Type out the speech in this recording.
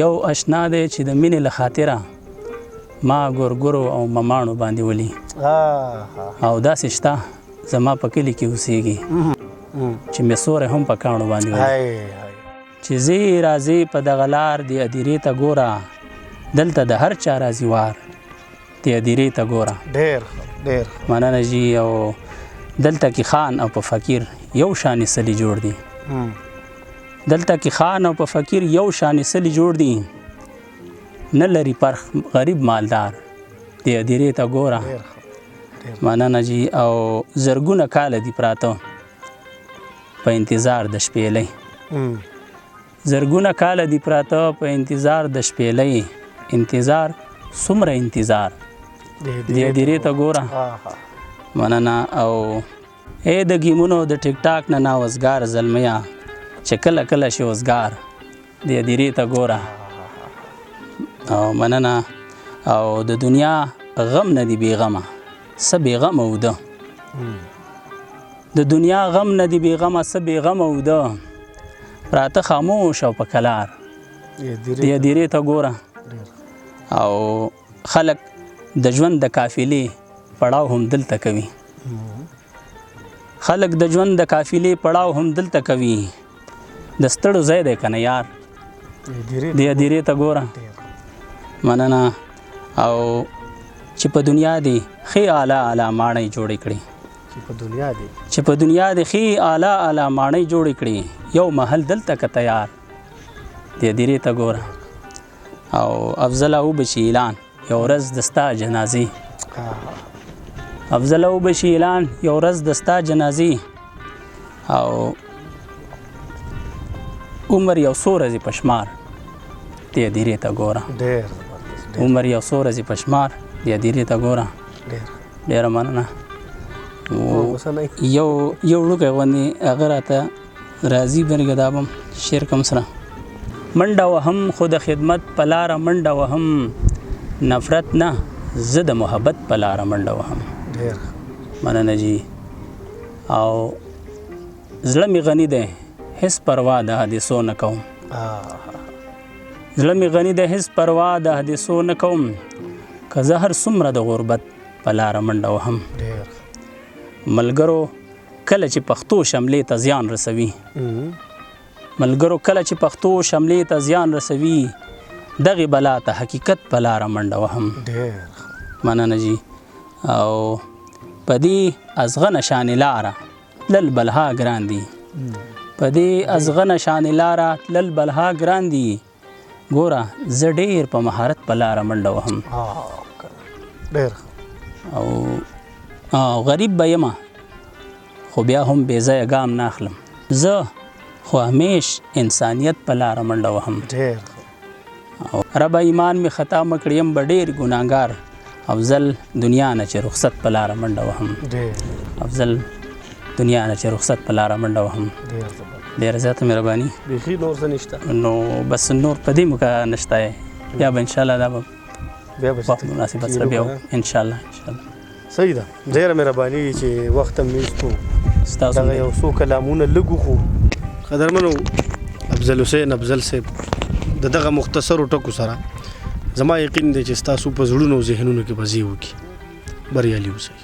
یو اشنا دی چې د مینې له خاطره ما ګورګورو او مماڼو باندې ولي او داسې شته زما په کلي کې اوسېږي چې مې سوری هم په کاڼو باندې ولي چې ځې راځې په دغه لار د ادیرې ته ګوره دلته د هر چا راځي وار د ادیرې ته ګوره ډېر مننه جي او دلته کې خان او په فقیر یو شانې سلي جوړ دي دلته کې خان او په فقیر یو شانې سلي جوړ دي نه لري پرخ غریب مالدار د ادیرې ته ګوره مننه جي او زرګونه کاله دي پراته په انتظار د شپېلۍ زرګونه کاله دي پراته په انتظار د شپېلۍ انتظار څومره انتظار د ادیرې ته ګوره مننه او ای د ګیمونو د ټیک ټاک نه ناوزګار زلمیا چې کله کله شي وزګار د ادیرې ته ګوره او مننه او د دنیا غم نه دی بېغمه څه بېغمه اوده د دنیا غم نه دی بېغمه څه بېغمه اوده پراته خاموش او په کلار د ادیرې ته ګوره او خلک د ژوند د قافلې پړاو هم دلته کوي خلک د ژوند د قافلې پړاو هم دلته کوي د ستړو ځای دی که نه یار د ادیرې ته ګوره مننه او چې په دنیا دی ښې اعلی اعلی ماڼۍ جوړې کړي چې په دنیا دی ښې اعلی اعلی ماڼۍ جوړې کړي یو محل دلته که تیار د ادیرې ته ګوره او افضله وبشي اعلان یو ورځ د ستا جنازې افضله وبشي اعلان یو ورځ د ستا جنازې او عمر یو څو ورځې په شمار د ادیرې ته ګوره عمر یو څو ورځې په شمار د ادیرې ته ګوره ډېره مننه یو وړوکی غوندې هغه راته راځي برګه دا به شعر کوم سره منډه وهم خو د خدمت په لاره منډه وهم نفرت نه زه د محبت په لاره منډه وهم مننه جي او زړه مې غني دی هېڅ پروا د حادثو نه کوم زړه مې غني دی هېڅ پروا د حادثو نه کوم که زه هر څومره د غربت په لاره منډه وهم ملګرو کله چې پښتو شملې ته زیان رسوي ملګرو کله چې پښتو شملې ته زیان رسوي دغې بلا ته حقیقت په لاره منډه وهم مننه جي او په دې ازغنه شانې لاره تلل بلها ګران دي په دې ازغنه شانې لاره تلل بلها ګران دي ګوره زه ډېر په مهارت په لاره منډه وهم او غریب به یمه خو بیا هم بې ځایه ګام نه اخلم زه خو همیش انسانیت په لاره منډه وهم ربه ایمان مې خطا مه کړي یم به ډېر ګناهګار افضل دنیا نه چې رخصت په لاره منډه وهم افضل دنیا نه چې رخصت په لاره منډه وهم ډېره زیاته مهرباني بیخي نور څه نشته نو بس نور په دې موقع نشته بیا به انشاءالله دا به وخت مناسبت سره بیا انشاءالله صحیح ده ډېره مهرباني چې وخت هم میز کړو دغه یو څو کلامونه لږ وخو قدرمنو افضل حسین افضل صاحب د دغه مختصرو ټکو سره زما یقین دی چې ستاسو په زړونو ذهنونو کې به ځای وکړي بریالي اوسئ